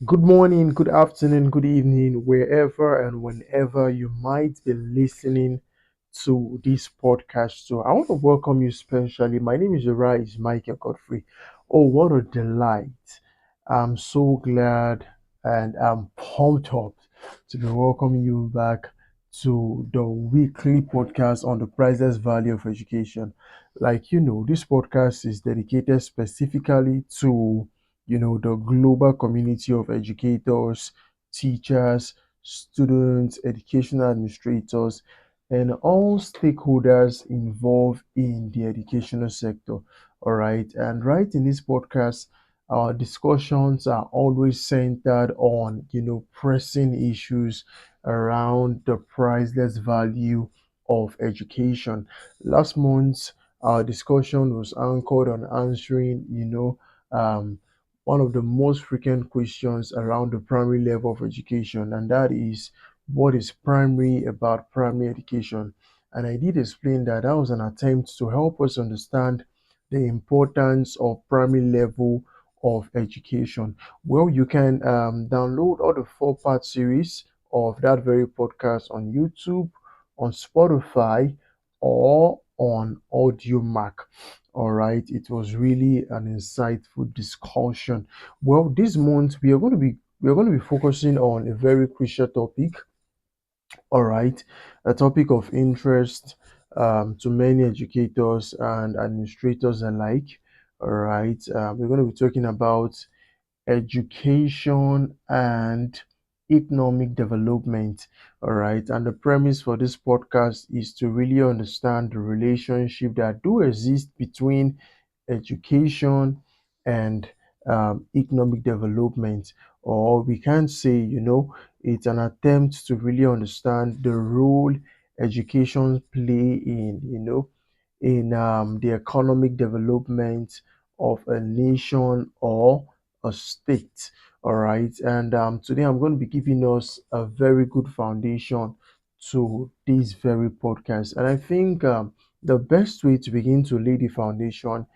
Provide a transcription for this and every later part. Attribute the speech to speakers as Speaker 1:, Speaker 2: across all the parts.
Speaker 1: Good morning, good afternoon, good evening, wherever and whenever you might be listening to this podcast. So, I want to welcome you specially. My name is Arise Michael Godfrey. Oh, what a delight! I'm so glad and I'm pumped up to be welcoming you back to the weekly podcast on the priceless value of education. This podcast is dedicated specifically to the global community of educators, teachers, students, educational administrators, and all stakeholders involved in the educational sector. All right. And right in this podcast, our discussions are always centered on, pressing issues around the priceless value of education. Last month, our discussion was anchored on answering, um, one of the most frequent questions around the primary level of education, and that is what is primary about primary education. And I did explain that that was an attempt to help us understand the importance of primary level of education. Well, you can download all the four-part series of that very podcast on YouTube, on Spotify, or on Audio Mac. All right, it was really an insightful discussion. Well, this month we are going to be focusing on a very crucial topic. All right, a topic of interest to many educators and administrators alike. All right, we're going to be talking about education and economic development. All right. And the premise for this podcast is to really understand the relationship that do exist between education and economic development. Or we can say, it's an attempt to really understand the role education play in the economic development of a nation or a state. All right. And today I'm going to be giving us a very good foundation to this very podcast. And I think the best way to begin to lay the foundation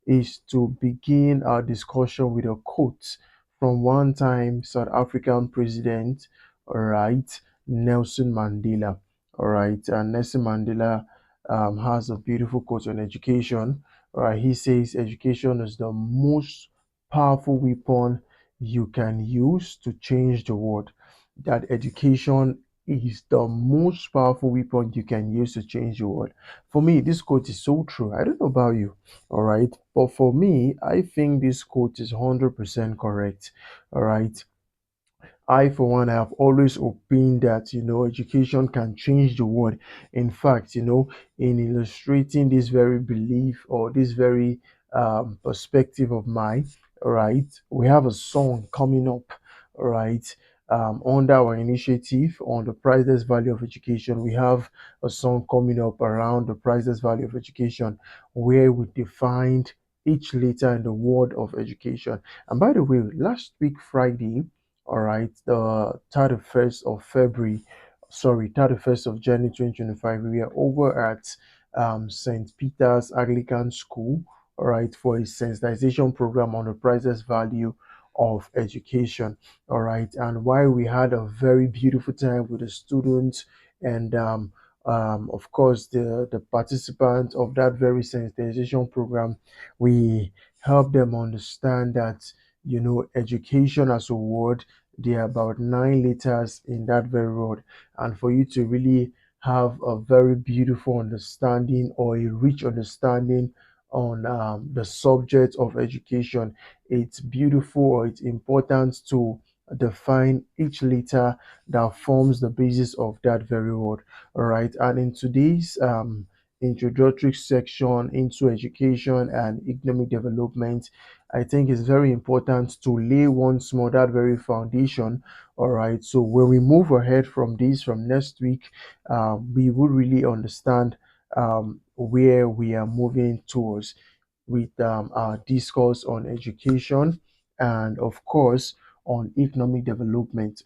Speaker 1: is to begin our discussion with a quote from one time South African president, all right, Nelson Mandela. All right. And Nelson Mandela has a beautiful quote on education. All right. He says, education is the most powerful weapon you can use to change the world. That education is the most powerful weapon you can use to change the world. For me, this quote is so true. I don't know about you, all right, but for me, I think this quote is 100% correct. All right, I, for one, have always opined that, education can change the world. In fact, in illustrating this very belief or this very perspective of mine, right, we have a song coming up, right, under our initiative on the priceless value of education. We have a song coming up around the priceless value of education where we defined each letter in the word of education. And by the way, last week, Friday, all right, the 31st of February, sorry, 31st of January 2025, we are over at St. Peter's Anglican School, all right, for a sensitization program on the priceless value of education, all right. And while we had a very beautiful time with the students and of course, the participants of that very sensitization program, we helped them understand that education as a word, there are about 9 letters in that very word. And for you to really have a very beautiful understanding or a rich understanding on the subject of education, it's beautiful or it's important to define each letter that forms the basis of that very word. All right. And in today's introductory section into education and economic development, I think it's very important to lay once more that very foundation. All right. So when we move ahead from this, from next week, we will really understand where we are moving towards with our discourse on education and, of course, on economic development.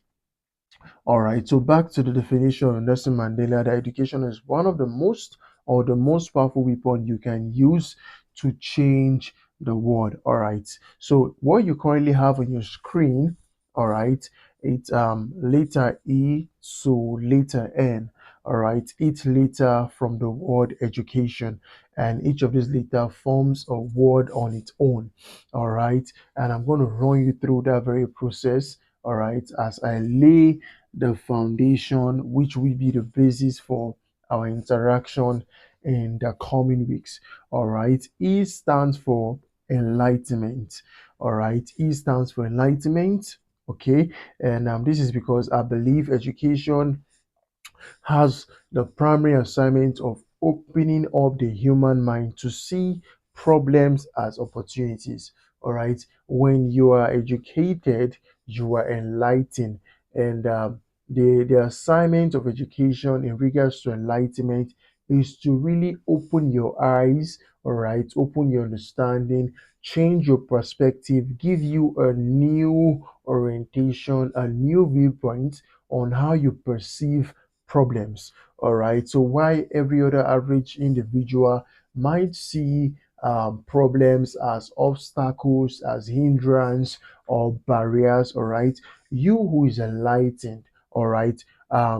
Speaker 1: All right, so back to the definition of Nelson Mandela, that education is one of the most or the most powerful weapon you can use to change the world. All right, so what you currently have on your screen, All right, it's letter E to letter N. All right, each letter from the word education, and each of these letter forms a word on its own. All right, and I'm going to run you through that very process. All right, as I lay the foundation, which will be the basis for our interaction in the coming weeks. All right, E stands for enlightenment. All right, E stands for enlightenment. Okay, and this is because I believe education has the primary assignment of opening up the human mind to see problems as opportunities. All right. When you are educated, you are enlightened. And the assignment of education in regards to enlightenment is to really open your eyes, all right, open your understanding, change your perspective, give you a new orientation, a new viewpoint on how you perceive problems. All right. So why every other average individual might see problems as obstacles, as hindrance or barriers. All right. You who is enlightened, all right.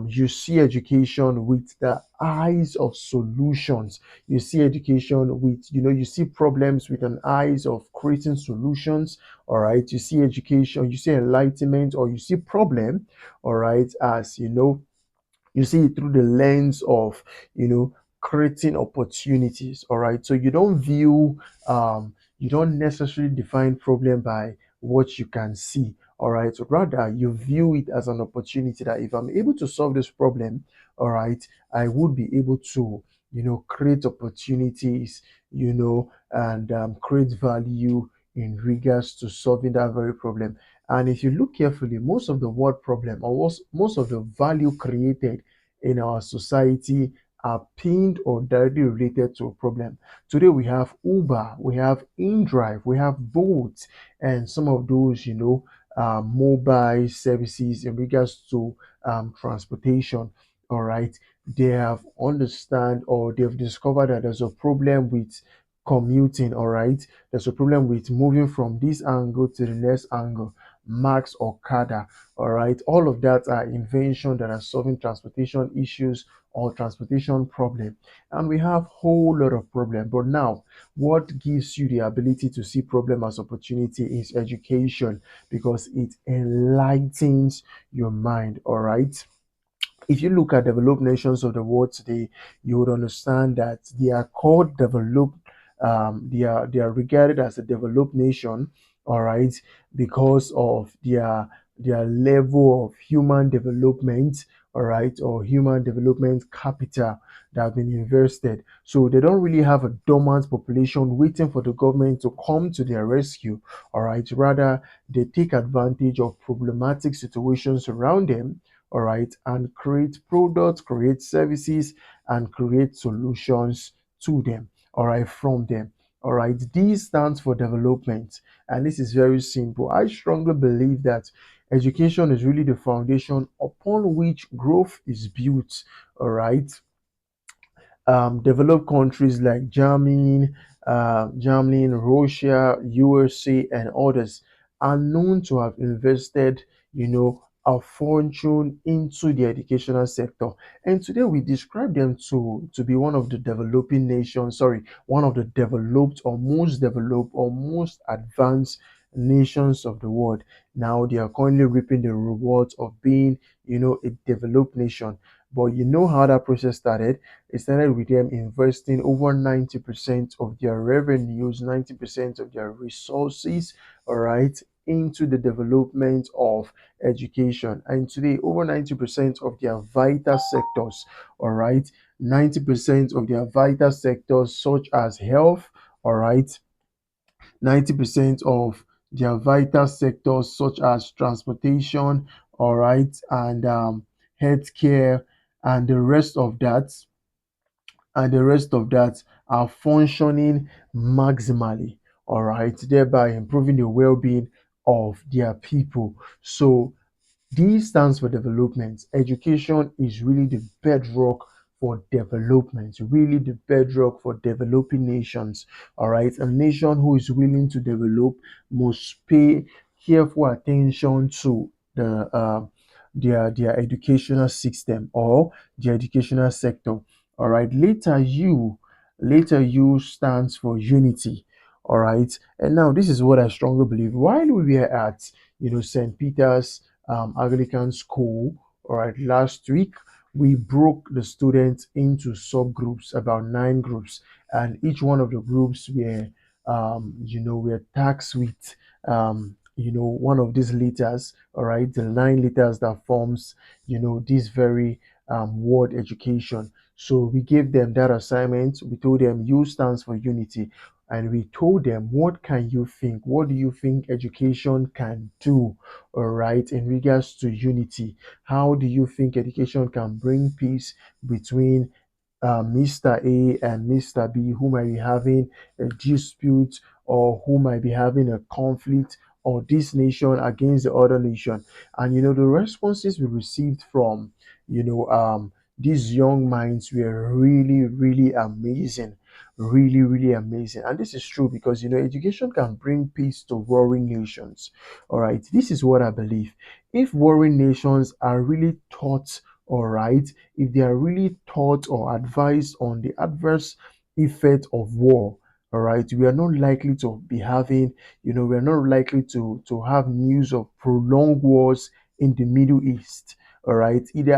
Speaker 1: You see education with the eyes of solutions. You see education with, you see problems with an eyes of creating solutions. All right. You see education, you see enlightenment, or you see problem, all right, as you see it through the lens of creating opportunities. All right, so you don't necessarily define problem by what you can see. All right, so rather you view it as an opportunity that if I'm able to solve this problem, all right, I would be able to create opportunities, and create value in regards to solving that very problem. And if you look carefully, most of the word problem, or most of the value created in our society are pinned or directly related to a problem. Today we have Uber, we have InDrive, we have Bolt, and some of those, mobile services in regards to transportation. All right, they have understand or they've discovered that there's a problem with commuting. All right, there's a problem with moving from this angle to the next angle. Max or Kada. All right, all of that are inventions that are solving transportation issues or transportation problem, and we have whole lot of problem. But now, what gives you the ability to see problem as opportunity is education, because it enlightens your mind. All right, if you look at developed nations of the world today, you would understand that they are called developed. They are regarded as a developed nation, all right, because of their level of human development, all right, or human development capital that have been invested. So they don't really have a dormant population waiting for the government to come to their rescue, all right. Rather, they take advantage of problematic situations around them, all right, and create products, create services, and create solutions to them, all right, from them. All right, D stands for development, and this is very simple. I strongly believe that education is really the foundation upon which growth is built. All right, developed countries like Germany, Russia, USA, and others are known to have invested, a fortune into the educational sector. And today we describe them to be one of the developing nations, sorry, one of the developed or most advanced nations of the world. Now they are currently reaping the rewards of being, a developed nation. But you know how that process started? It started with them investing over 90% of their revenues, 90% of their resources, all right, into the development of education. And today, over 90% of their vital sectors, all right, 90% of their vital sectors, such as health, all right, 90% of their vital sectors, such as transportation, all right, and healthcare, and the rest of that are functioning maximally, all right, thereby improving the well-being of their people. So D stands for development. Education is really the bedrock for development, really the bedrock for developing nations. All right. A nation who is willing to develop must pay careful attention to their educational system or the educational sector. All right. Later you stands for unity. All right. And now this is what I strongly believe. While we were at St. Peter's Anglican School, all right, last week we broke the students into subgroups, about 9 groups, and each one of the groups were taxed with one of these letters, all right, the 9 letters that forms this very word education. So we gave them that assignment. We told them U stands for unity, and we told them, what can you think, what do you think education can do, all right, in regards to unity? How do you think education can bring peace between Mr. A and Mr. B, who might be having a dispute, or who might be having a conflict, or this nation against the other nation? And the responses we received from these young minds were really, really amazing. Really, really amazing. And this is true because education can bring peace to warring nations. All right. This is what I believe. If warring nations are really taught, all right, if they are really taught or advised on the adverse effect of war, all right, we are not likely to be having, we are not likely to have news of prolonged wars in the Middle East, all right, either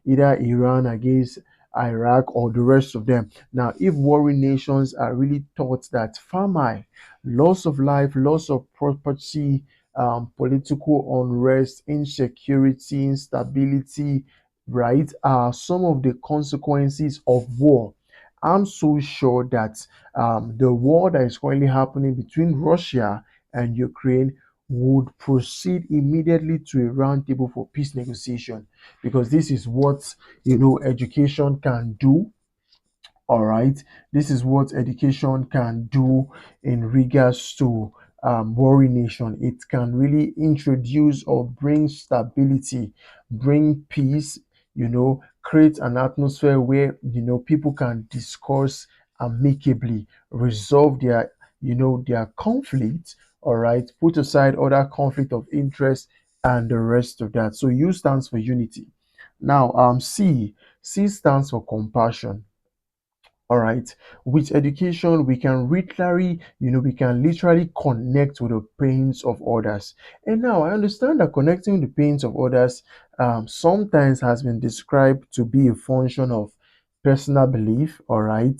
Speaker 1: Iran against Iraq or the rest of them. Now, if warring nations are really taught that famine, loss of life, loss of property, political unrest, insecurity, instability, right, are some of the consequences of war. I'm so sure that the war that is currently happening between Russia and Ukraine would proceed immediately to a roundtable for peace negotiation, because this is what education can do. All right, this is what education can do in regards to warring nation. It can really introduce or bring stability, bring peace, create an atmosphere where people can discuss amicably, resolve their conflict. All right, put aside other conflict of interest and the rest of that. So U stands for unity. Now C stands for compassion. All right. With education, we can literally connect with the pains of others. And now I understand that connecting with the pains of others sometimes has been described to be a function of personal belief. All right.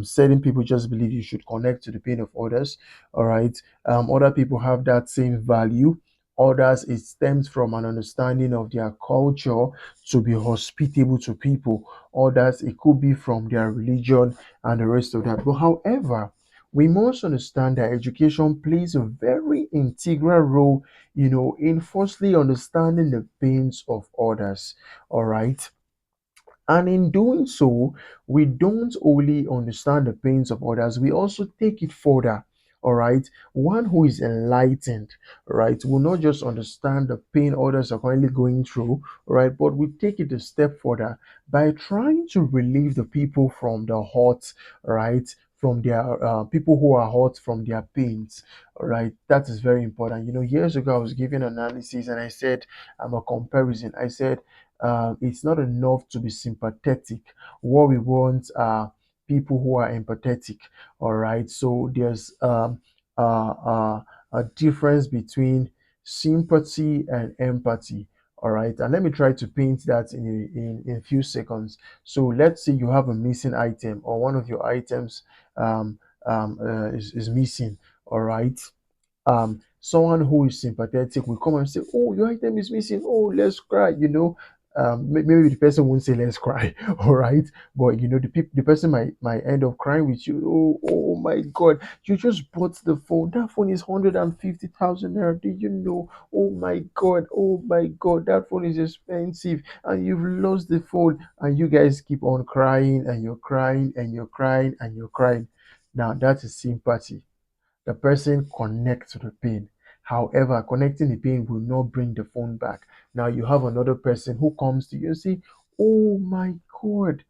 Speaker 1: Certain people just believe you should connect to the pain of others. All right. Other people have that same value. Others, it stems from an understanding of their culture to be hospitable to people. Others, it could be from their religion and the rest of that. But however, we must understand that education plays a very integral role, in firstly understanding the pains of others. All right. And in doing so, we don't only understand the pains of others, we also take it further. All right. One who is enlightened, right, will not just understand the pain others are currently going through, right, but we take it a step further by trying to relieve the people from the hurt, right, from their people who are hurt from their pains. All right. That is very important. Years ago, I was giving analysis and I said, I'm a comparison. I said, it's not enough to be sympathetic. What we want are people who are empathetic. All right. So there's a difference between sympathy and empathy. All right. And let me try to paint that in a few seconds. So let's say you have a missing item, or one of your items is missing. All right. Someone who is sympathetic will come and say, "Oh, your item is missing. Oh, let's cry." Maybe the person won't say let's cry, all right, but the person might end up crying with you. Oh my God, you just bought the phone. That phone is 150,000 naira. Did you know? Oh my God, that phone is expensive, and you've lost the phone, and you guys keep on crying, and you're crying, and you're crying, and you're crying. Now that is sympathy. The person connects to the pain. However, connecting the pain will not bring the phone back. Now you have another person who comes to you and say, "Oh my God,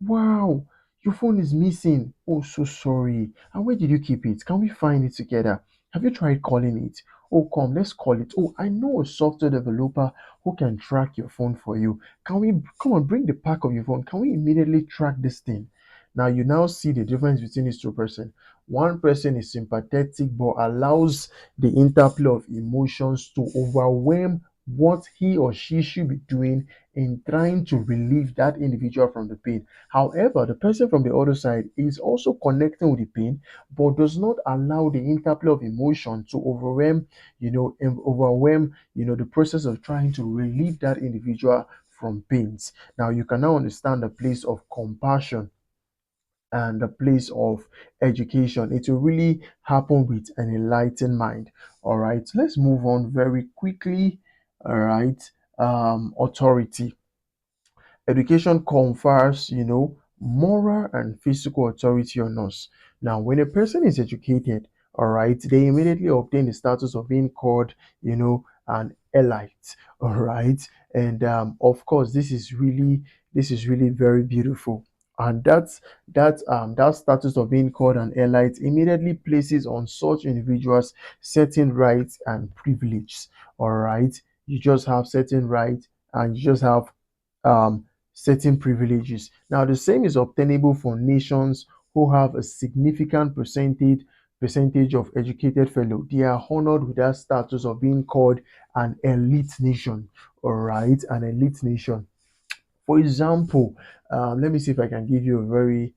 Speaker 1: wow, your phone is missing. Oh, so sorry. And where did you keep it? Can we find it together? Have you tried calling it?" Oh, come, let's call it. Oh, I know a software developer who can track your phone for you. Can we come on, bring the pack of your phone? Can we immediately track this thing? Now you now see the difference between these two persons. One person is sympathetic but allows the interplay of emotions to overwhelm what he or she should be doing in trying to relieve that individual from the pain. However, the person from the other side is also connecting with the pain, but does not allow the interplay of emotion to overwhelm, the process of trying to relieve that individual from pains. Now you can now understand the place of compassion and the place of education. It will really happen with an enlightened mind. All right, let's move on very quickly. All right, authority. Education confers, moral and physical authority on us. Now, when a person is educated, all right, they immediately obtain the status of being called, an elite. All right, and of course, this is really very beautiful. And that status of being called an elite immediately places on such individuals certain rights and privileges. All right, you just have certain rights and you just have um, certain privileges. Now, the same is obtainable for nations who have a significant percentage of educated fellow. They are honored with that status of being called an elite nation. All right, an elite nation. For example, let me see if I can give you a very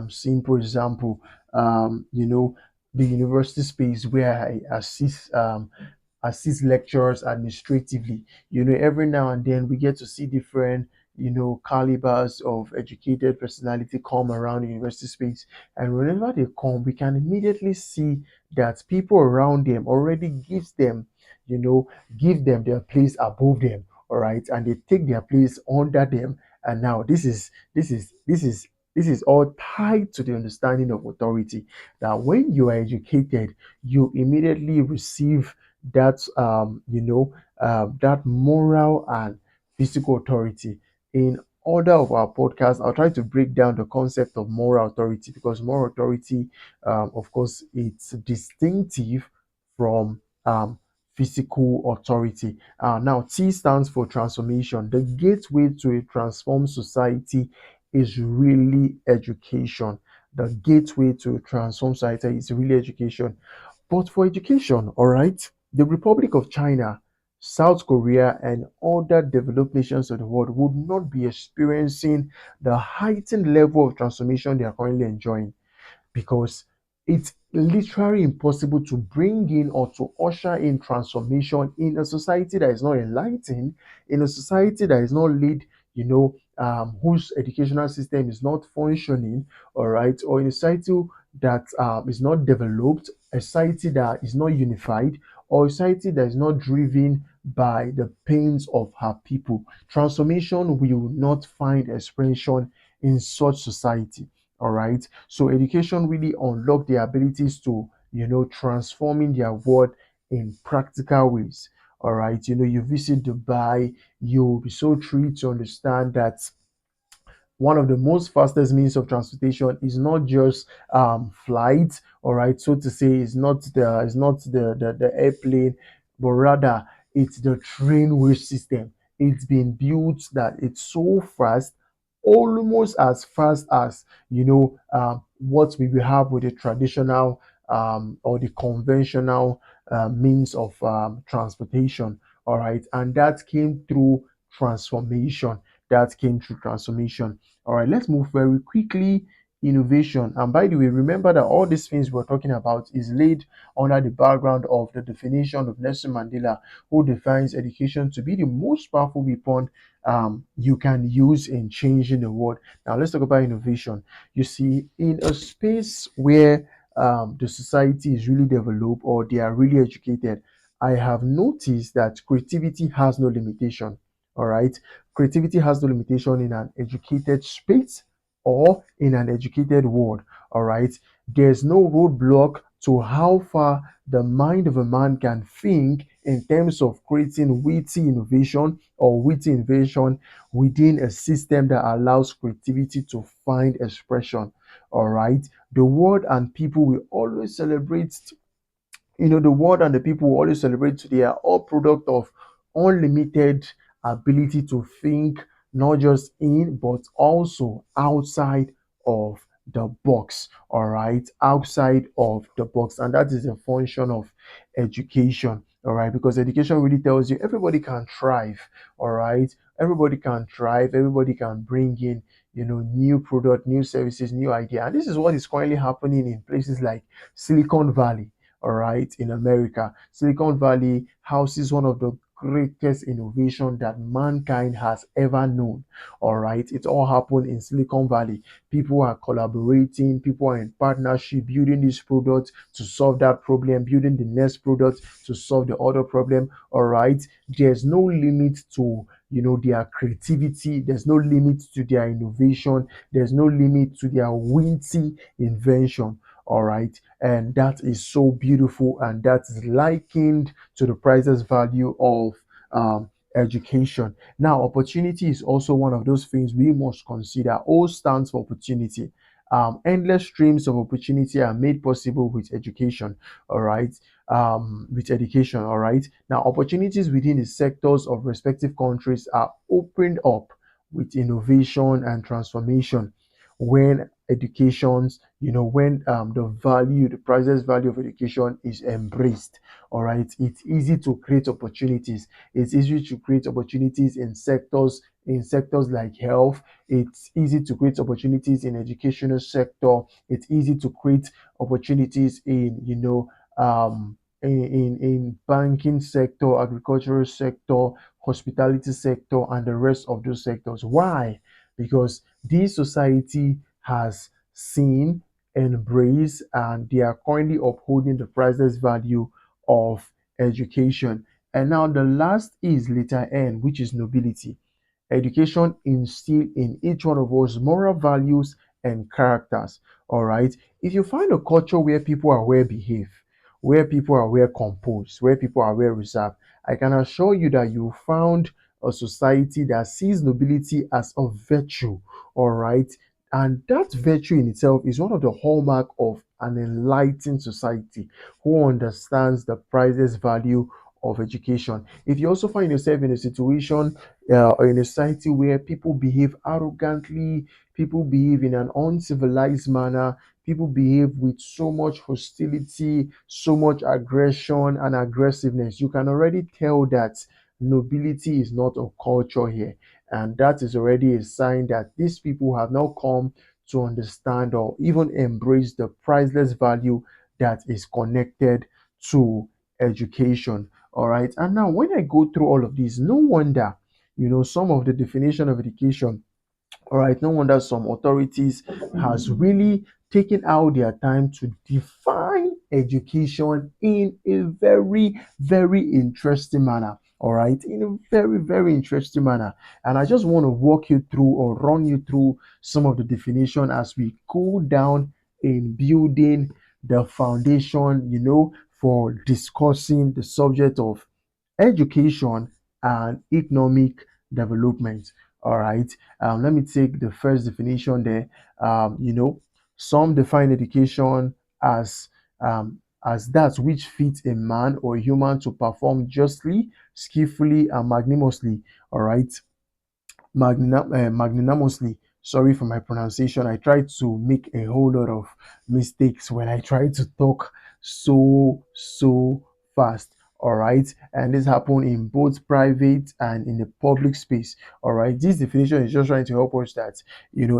Speaker 1: simple example. The university space where I assist lecturers administratively. Every now and then we get to see different, calibers of educated personality come around the university space. And whenever they come, we can immediately see that people around them already you know, give them their place above them. All right. And they take their place under them. And now this is all tied to the understanding of authority. That when you are educated, you immediately receive that moral and physical authority. In order of our podcast, I'll try to break down the concept of moral authority, because moral authority, of course, it's distinctive from physical authority. Now, T stands for transformation. The gateway to a transformed society is really education. The gateway to a transformed society is really education. But for education, all right, the Republic of China, South Korea, and other developed nations of the world would not be experiencing the heightened level of transformation they are currently enjoying, because it's literally impossible to bring in or to usher in transformation in a society that is not enlightened, in a society that is not lead, whose educational system is not functioning, all right, or in a society that is not developed, a society that is not unified, or a society that is not driven by the pains of her people. Transformation will not find expression in such society. All right. So education really unlock their abilities to, transforming their world in practical ways. All right. You visit Dubai, you'll be so thrilled to understand that one of the most fastest means of transportation is not just flight, all right, so to say, it's not the airplane, but rather it's the trainway system. It's been built that it's so fast, almost as fast as what we will have with the traditional or the conventional means of transportation. All right, and that came through transformation. That came through transformation. All right, let's move very quickly. Innovation. And by the way, remember that all these things we're talking about is laid under the background of the definition of Nelson Mandela, who defines education to be the most powerful weapon you can use in changing the world. Now, let's talk about innovation. You see, in a space where the society is really developed or they are really educated, I have noticed that creativity has no limitation. All right, creativity has no limitation in an educated space or in an educated world. All right, there's no roadblock to how far the mind of a man can think in terms of creating witty innovation or witty invention within a system that allows creativity to find expression. All right, the world and people will always celebrate The world and the people we always celebrate today are all product of unlimited ability to think, not just in but also outside of the box. All right, outside of the box, and that is a function of education. All right, because education really tells you everybody can thrive. All right, everybody can thrive, everybody can bring in new product, new services, new idea. And this is what is currently happening in places like Silicon Valley. All right, in America, Silicon Valley houses one of the greatest innovation that mankind has ever known. All right, it all happened in Silicon Valley. People are collaborating, people are in partnership, building this product to solve that problem, building the next product to solve the other problem. All right, there's no limit to their creativity, there's no limit to their innovation, there's no limit to their witty invention. All right, and that is so beautiful, and that is likened to the priceless value of education. Now, opportunity is also one of those things we must consider. O stands for opportunity. Endless streams of opportunity are made possible with education. All right, with education. All right. Now, opportunities within the sectors of respective countries are opened up with innovation and transformation when educations, when the priceless value of education is embraced. All right, it's easy to create opportunities. It's easy to create opportunities in sectors like health. It's easy to create opportunities in educational sector. It's easy to create opportunities in banking sector, agricultural sector, hospitality sector, and the rest of those sectors. Why? Because this society has seen, embraced, and they are currently upholding the priceless value of education. And now the last is letter N, which is nobility. Education instill in each one of us moral values and characters. All right. If you find a culture where people are well behaved, where people are well composed, where people are well reserved, I can assure you that you found a society that sees nobility as a virtue. All right. And that virtue in itself is one of the hallmark of an enlightened society who understands the priceless value of education. If you also find yourself in a situation or in a society where people behave arrogantly, people behave in an uncivilized manner, people behave with so much hostility, so much aggression and aggressiveness, you can already tell that nobility is not a culture here. And that is already a sign that these people have now come to understand or even embrace the priceless value that is connected to education. All right. And now, when I go through all of this, no wonder some of the definition of education. All right, no wonder some authorities has really taken out their time to define education in a very, very interesting manner. All right, in a very, very interesting manner. And I just want to walk you through or run you through some of the definition as we go down in building the foundation, for discussing the subject of education and economic development. All right. Let me take the first definition there. Some define education as that which fits a man or a human to perform justly, skillfully, and magnanimously. All right, magnanimously. Sorry for my pronunciation. I try to make a whole lot of mistakes when I try to talk so fast. All right, and this happen in both private and in the public space. All right, this definition is just trying to help us that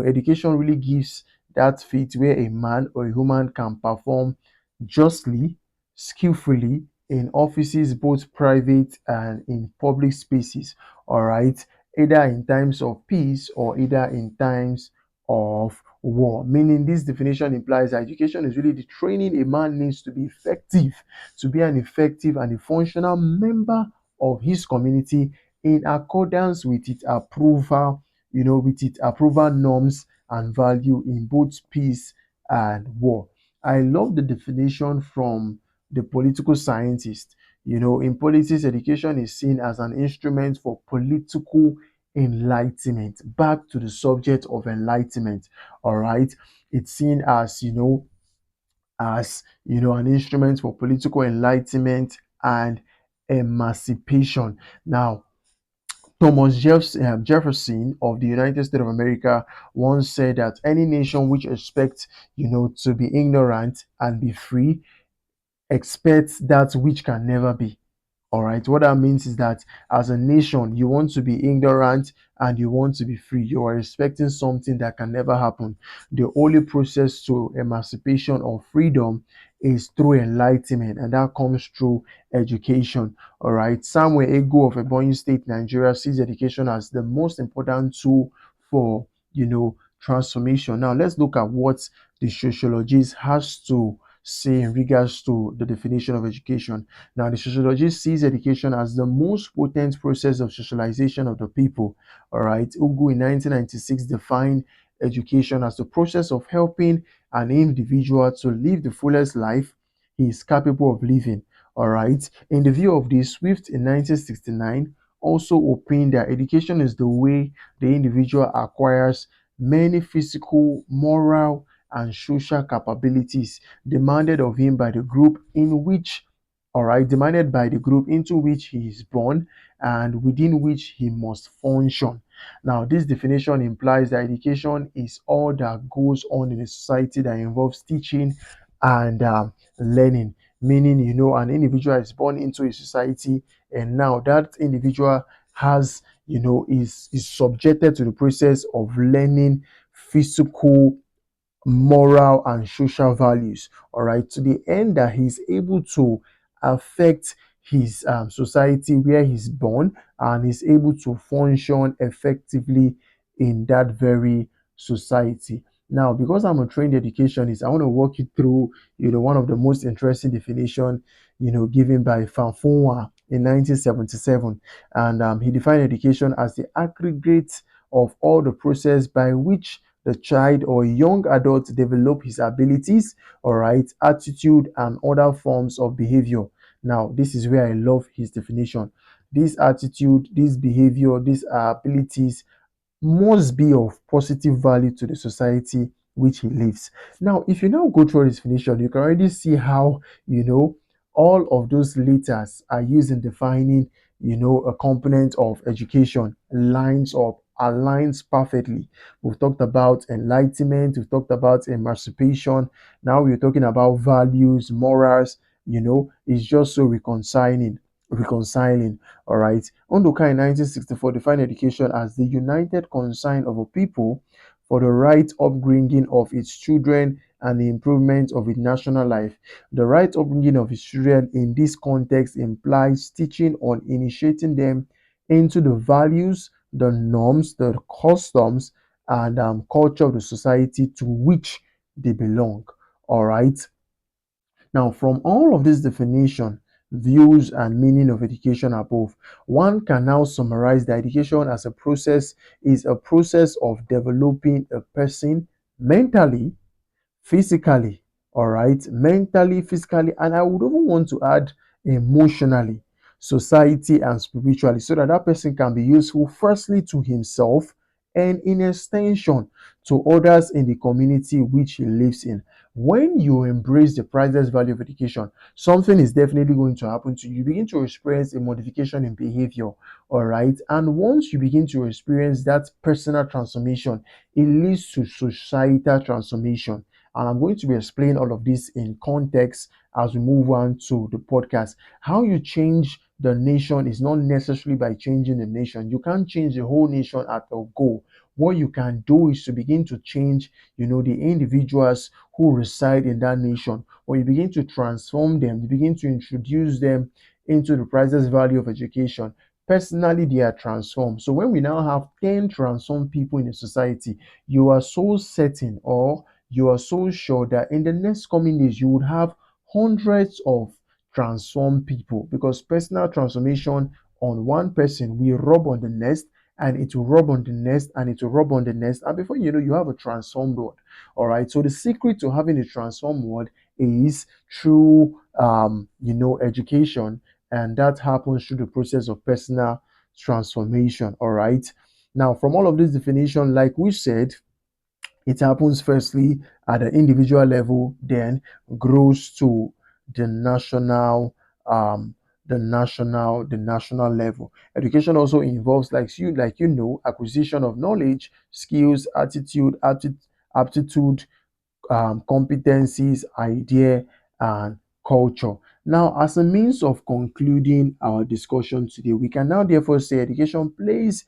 Speaker 1: education really gives that fit where a man or a woman can perform justly, skillfully in offices, both private and in public spaces. All right, either in times of peace or either in times of war. Meaning, this definition implies that education is really the training a man needs to be effective, to be an effective and a functional member of his community in accordance with its approval norms and value in both peace and war. I love the definition from the political scientist. In politics, education is seen as an instrument for political enlightenment. Back to the subject of enlightenment. All right, it's seen as as an instrument for political enlightenment and emancipation. Now, Jefferson of the United States of America once said that any nation which expects, to be ignorant and be free expects that which can never be. All right. What that means is that as a nation, you want to be ignorant and you want to be free. You are expecting something that can never happen. The only process to emancipation or freedom is through enlightenment, and that comes through education. All right. Samuel Ego of Ebonyi State, Nigeria, sees education as the most important tool for transformation. Now let's look at what the sociologist has to say in regards to the definition of education. Now, the sociologist sees education as the most potent process of socialization of the people. All right, Ugu in 1996 defined education as the process of helping an individual to live the fullest life he is capable of living. All right, in the view of this, Swift in 1969 also opined that education is the way the individual acquires many physical, moral, and social capabilities demanded of him by the group in which all right, demanded by the group into which he is born and within which he must function. Now, this definition implies that education is all that goes on in a society that involves teaching and learning, meaning, an individual is born into a society, and now that individual has, is subjected to the process of learning physical, moral, and social values, all right, to the end that he's able to affect his society where he's born and is able to function effectively in that very society. Now, because I'm a trained educationist, I want to walk you through, one of the most interesting definition, given by Fanfuma in 1977, and he defined education as the aggregate of all the process by which the child or young adult develop his abilities, all right, attitude, and other forms of behavior. Now, this is where I love his definition. This attitude, this behavior, these abilities must be of positive value to the society which he lives. Now, if you now go through this definition, you can already see how, all of those letters are used in defining, a component of education, lines up, aligns perfectly. We've talked about enlightenment, we've talked about emancipation. Now we're talking about values, morals, it's just so reconciling. All right. Ondoka in 1964 defined education as the united concern of a people for the right upbringing of its children and the improvement of its national life. The right upbringing of its children in this context implies teaching on initiating them into the values, the norms, the customs, and culture of the society to which they belong. All right. Now, from all of this definition, views, and meaning of education above, one can now summarize that education as a process is a process of developing a person mentally, physically, all right, mentally, physically, and I would even want to add emotionally, society, and spiritually, so that that person can be useful firstly to himself and in extension to others in the community which he lives in. When you embrace the priceless value of education, something is definitely going to happen to you. You begin to experience a modification in behavior, all right, and once you begin to experience that personal transformation, it leads to societal transformation. And I'm going to be explaining all of this in context as we move on to the podcast. How you change the nation is not necessarily by changing the nation. You can't change the whole nation at a go. What you can do is to begin to change, the individuals who reside in that nation. When you begin to transform them, you begin to introduce them into the priceless value of education. Personally, they are transformed. So when we now have 10 transformed people in a society, you are so certain, or you are so sure that in the next coming days you would have hundreds of transformed people, because personal transformation on one person will rub on the next, and it will rub on the next, and it will rub on the next, and before you know, you have a transformed world. All right, so the secret to having a transformed world is through education, and that happens through the process of personal transformation. All right, now from all of this definition, like we said, It happens firstly at the individual level, then grows to the national, um, the national level. Education also involves, like you know, acquisition of knowledge, skills, aptitude, competencies, idea, and culture. Now, as a means of concluding our discussion today, we can now therefore say education plays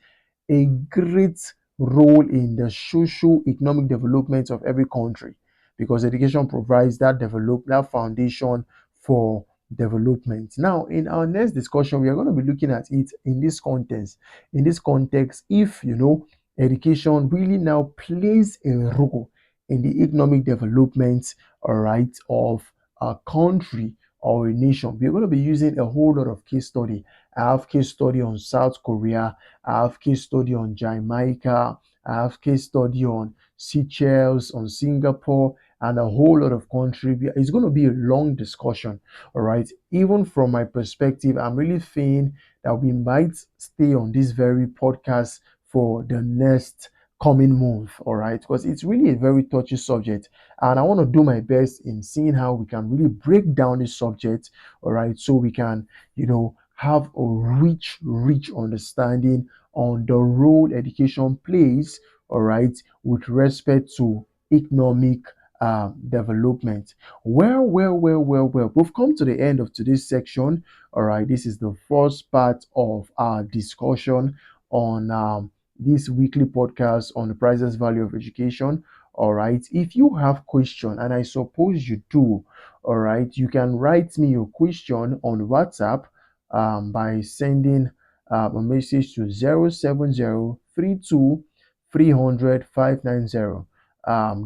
Speaker 1: a great role in the social economic development of every country, because education provides that foundation for development. Now, in our next discussion, we are going to be looking at it in this context. In this context, if you know, education really now plays a role in the economic development, all right, of a country or a nation. We're going to be using a whole lot of case study. I have case study on South Korea. I have case study on Jamaica. I have case study on Seychelles, on Singapore, and a whole lot of countries. It's going to be a long discussion, all right. Even from my perspective, I'm really feeling that we might stay on this very podcast for the next coming month, all right, because it's really a very touchy subject, and I want to do my best in seeing how we can really break down this subject, all right, so we can, have a rich understanding on the role education plays, all right, with respect to economic development. Well, we've come to the end of today's section. All right, this is the first part of our discussion on this weekly podcast on the priceless value of education. All right, if you have question, and I suppose you do, all right, you can write me your question on WhatsApp by sending a message to 07032 300 590.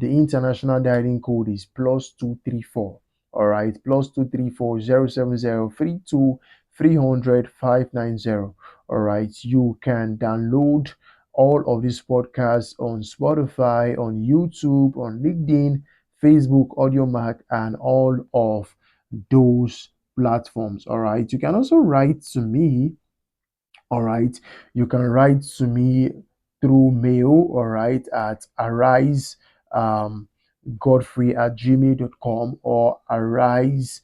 Speaker 1: The international dialing code is +234. All right, +234 070 32 300 590. All right, you can download all of these podcasts on Spotify, on YouTube, on LinkedIn, Facebook, AudioMac, and all of those platforms. All right, you can also write to me. All right, you can write to me through mail, all right, at arise godfrey at gmail.com, or arise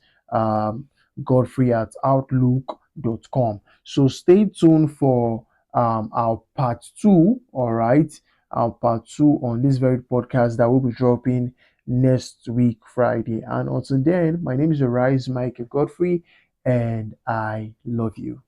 Speaker 1: godfrey at outlook.com. So stay tuned for our part two, all right, our part two on this very podcast that will be dropping next week, Friday. And until then, my name is Arise Michael Godfrey, and I love you.